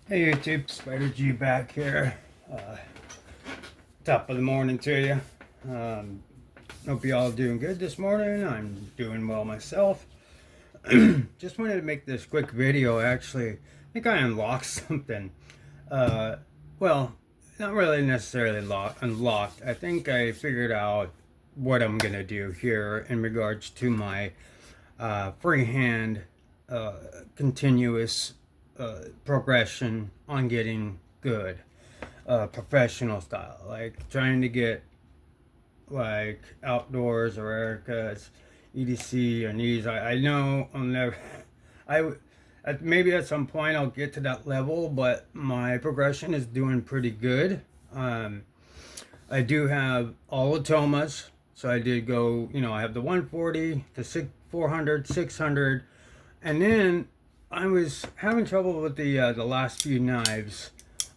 Hey YouTube, Spider G back here. Top of the morning to you. Hope you all doing good this morning. I'm doing well myself. Just wanted to make this quick video. Actually, I think I unlocked something. Uh, well, not really necessarily unlocked. I think I figured out what I'm gonna do here in regards to my freehand continuous progression on getting good, professional style, like trying to get like outdoors or Erica's EDC or knees. I know I'll never. I maybe at some point I'll get to that level, but my progression is doing pretty good. Um, I do have all the tomas, so I did go. I have the 140, the 400, 600, and then I was having trouble with the last few knives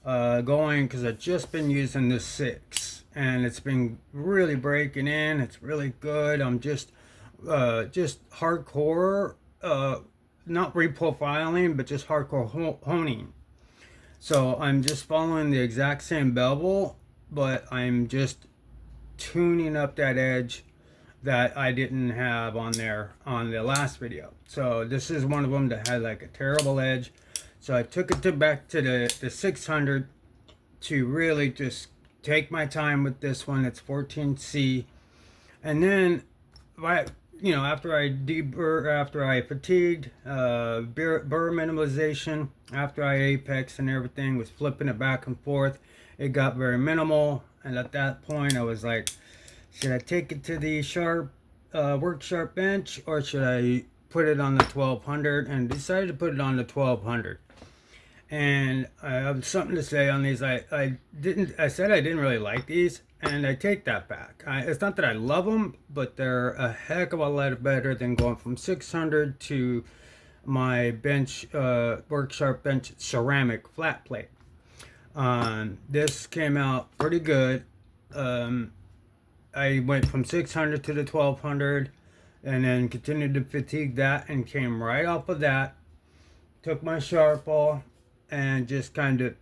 going because I've just been using the 6 and it's been really breaking in. It's really good. I'm just hardcore, not reprofiling, but just hardcore honing. So I'm just following the exact same bevel, but I'm just tuning up that edge that I didn't have on there on the last video. So this is one of them that had like a terrible edge. So I took it back to the 600 to really just take my time with this one. It's 14C. And then after I fatigued, burr minimalization, after I apex and everything, was flipping it back and forth, it got very minimal. And at that point I was like, should I take it to the work sharp bench, or should I put it on the 1200? And decided to put it on the 1200. And I have something to say on these. I said I didn't really like these, and I take that back. It's not that I love them, but they're a heck of a lot better than going from 600 to my bench, work sharp bench ceramic flat plate. This came out pretty good. I went from 600 to the 1200 and then continued to fatigue that and came right off of that. Took my sharp ball and just kind of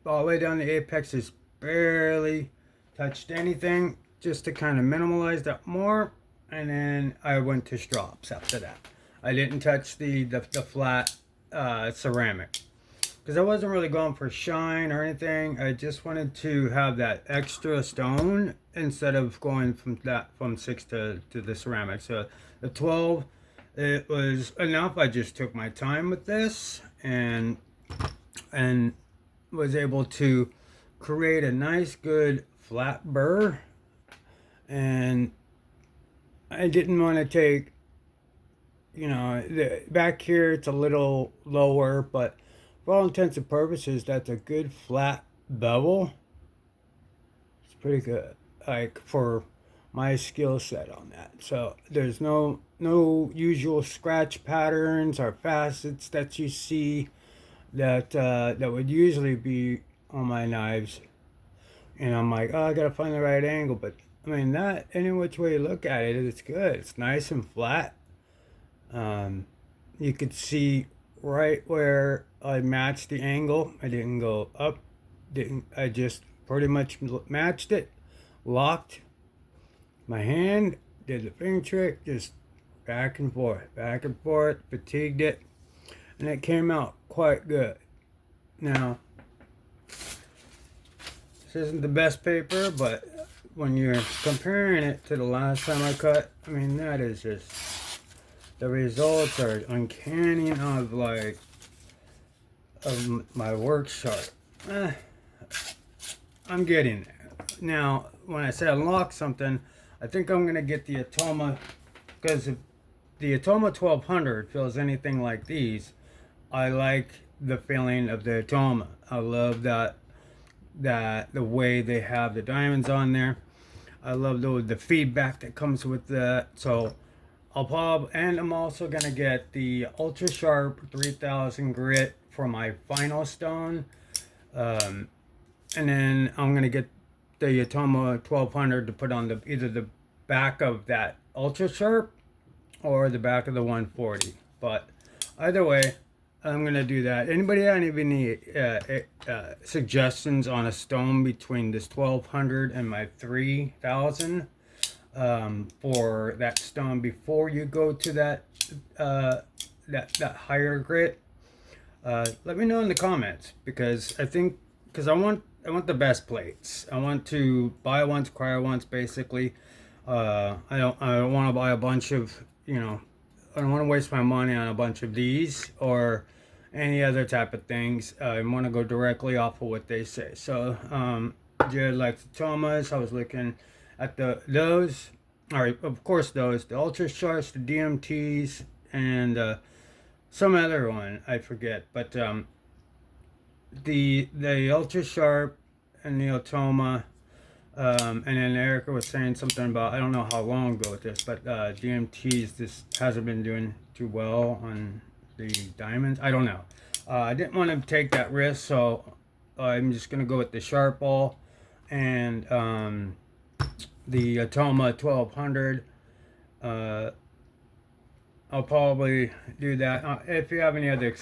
all the way down the apex, just barely touched anything, just to kind of minimalize that more. And then I went to strops after that. I didn't touch the flat ceramic because I wasn't really going for shine or anything. I just wanted to have that extra stone instead of going from 6 to the ceramic. So the 12, it was enough. I just took my time with this and was able to create a nice good flat burr. And I didn't want to take, back here it's a little lower, but for all intents and purposes, that's a good flat bevel. It's pretty good, like for my skill set on that. So there's no usual scratch patterns or facets that you see that would usually be on my knives. And I'm like, oh, I gotta find the right angle. But I mean, that any which way you look at it, it's good. It's nice and flat. You could see right where I matched the angle. I didn't go up, I just pretty much matched it, locked my hand, did the finger trick, just back and forth, fatigued it, and it came out quite good. Now, this isn't the best paper, but when you're comparing it to the last time I cut, I mean, that is just, the results are uncanny of my work sharp. I'm getting there. Now, when I say unlock something, I think I'm going to get the Atoma, because if the Atoma 1200 feels anything like these, I like the feeling of the Atoma. I love that the way they have the diamonds on there. I love the feedback that comes with that. So and I'm also gonna get the Ultra Sharp 3000 grit for my final stone, and then I'm gonna get the Atoma 1200 to put on either the back of that Ultra Sharp or the back of the 140. But either way, I'm gonna do that. Anybody have any suggestions on a stone between this 1200 and my 3000 for that stone before you go to that that higher grit? Let me know in the comments, because I want the best plates. I want to buy once, cry once, basically. I don't want to buy a bunch of, you know, I don't want to waste my money on a bunch of these or any other type of things. I want to go directly off of what they say. So, Jared likes the Thomas. I was looking at those. All right, of course those, the Ultra Sharps, the DMTs, and some other one I forget. But the Ultra Sharp and the Otoma. And then Erica was saying something about, I don't know how long ago with this, but DMTs, this hasn't been doing too well on the diamonds. I don't know. I didn't want to take that risk, so I'm just going to go with the Sharp Ball and the Otoma 1200. I'll probably do that. If you have any other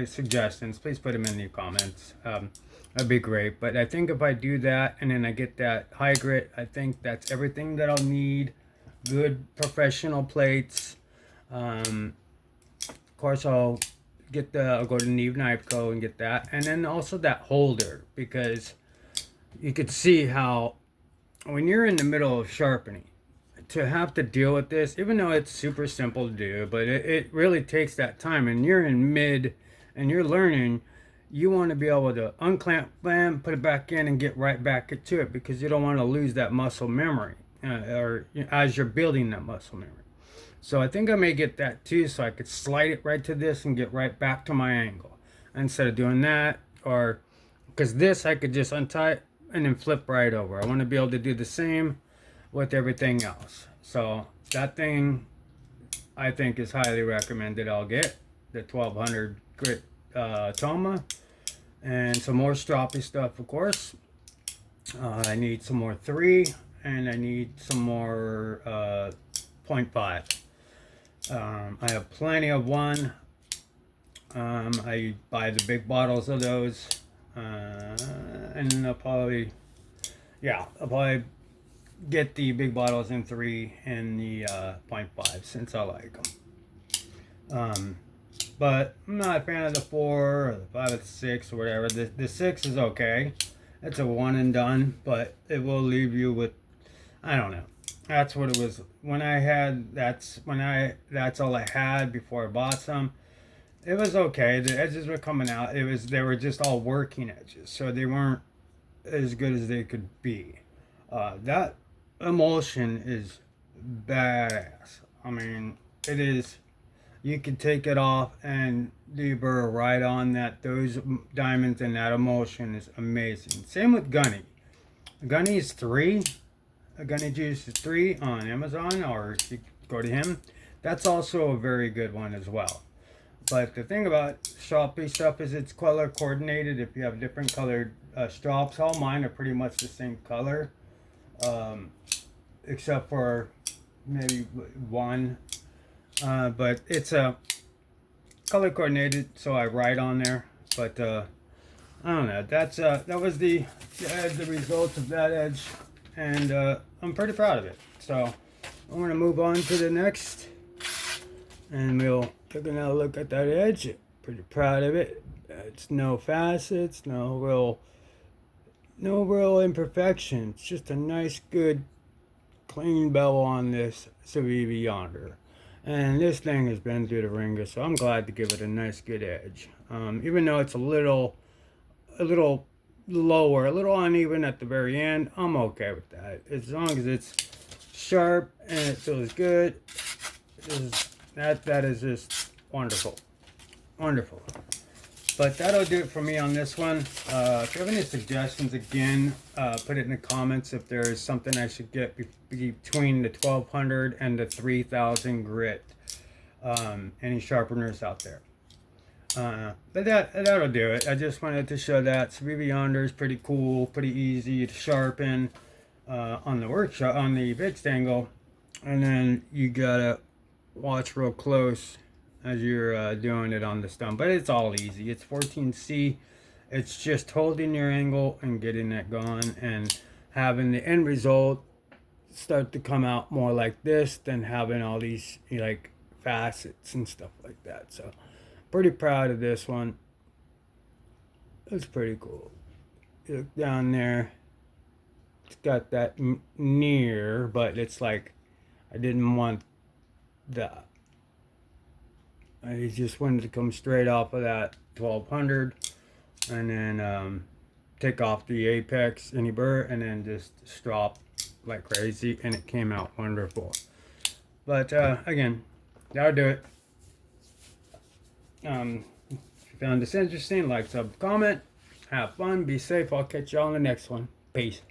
suggestions, please put them in the comments. That'd be great. But I think if I do that and then I get that high grit, I think that's everything that I'll need. Good professional plates. Of course, I'll go to Neve Knife Co. and get that. And then also that holder, because you could see how when you're in the middle of sharpening, to have to deal with this, even though it's super simple to do, but it really takes that time, and you're in mid and you're learning. You want to be able to unclamp, bam, put it back in and get right back to it, because you don't want to lose that muscle memory as you're building that muscle memory. So I think I may get that too, so I could slide it right to this and get right back to my angle instead of doing that. Or because this I could just untie it and then flip right over. I want to be able to do the same with everything else. So that thing I think is highly recommended. I'll get the 1200 grit Toma and some more stroppy stuff, of course. I need some more 3, and I need some more 0.5. I have plenty of 1. I buy the big bottles of those, and I'll probably get the big bottles in 3 and the 0.5, since I like them. But I'm not a fan of the 4 or the 5 or the 6 or whatever. The 6 is okay. It's a one and done, but it will leave you with, I don't know. That's what it was when I had. That's all I had before I bought some. It was okay. The edges were coming out. They were just all working edges, so they weren't as good as they could be. That emulsion is badass. I mean, it is. You can take it off and deburr right on that. Those diamonds and that emulsion is amazing. Same with Gunny. Gunny is 3. Gunny Juice is 3 on Amazon, or you go to him. That's also a very good one as well. But the thing about Sharpie stuff is it's color coordinated. If you have different colored strops, all mine are pretty much the same color, except for maybe 1. But it's color coordinated, so I write on there. But I don't know. That was the result of that edge, and I'm pretty proud of it. So I'm gonna move on to the next, and we'll take another look at that edge. Pretty proud of it. It's no facets, no real imperfection. It's just a nice, good, clean bevel on this Civivi Yonder. And this thing has been through the ringer, so I'm glad to give it a nice, good edge. Even though it's a little lower, a little uneven at the very end, I'm okay with that. As long as it's sharp and it feels good, that is just wonderful. Wonderful. But that'll do it for me on this one. If you have any suggestions, again, put it in the comments if there is something I should get between the 1200 and the 3000 grit. Any sharpeners out there. But that'll do it. I just wanted to show that Civivi Yonder is pretty cool, pretty easy to sharpen on the workshop, on the big stangle. And then you gotta watch real close as you're doing it on the stump. But it's all easy. It's 14C. It's just holding your angle and getting it going and having the end result start to come out more like this than having all these like facets and stuff like that. So pretty proud of this one. It's pretty cool. You look down there, it's got that near, but it's like I didn't want that. I just wanted to come straight off of that 1200 and then take off the apex any burr and then just strop like crazy, and it came out wonderful. But again, that'll do it. If you found this interesting, like, sub, comment. Have fun, be safe. I'll catch you all in the next one. Peace.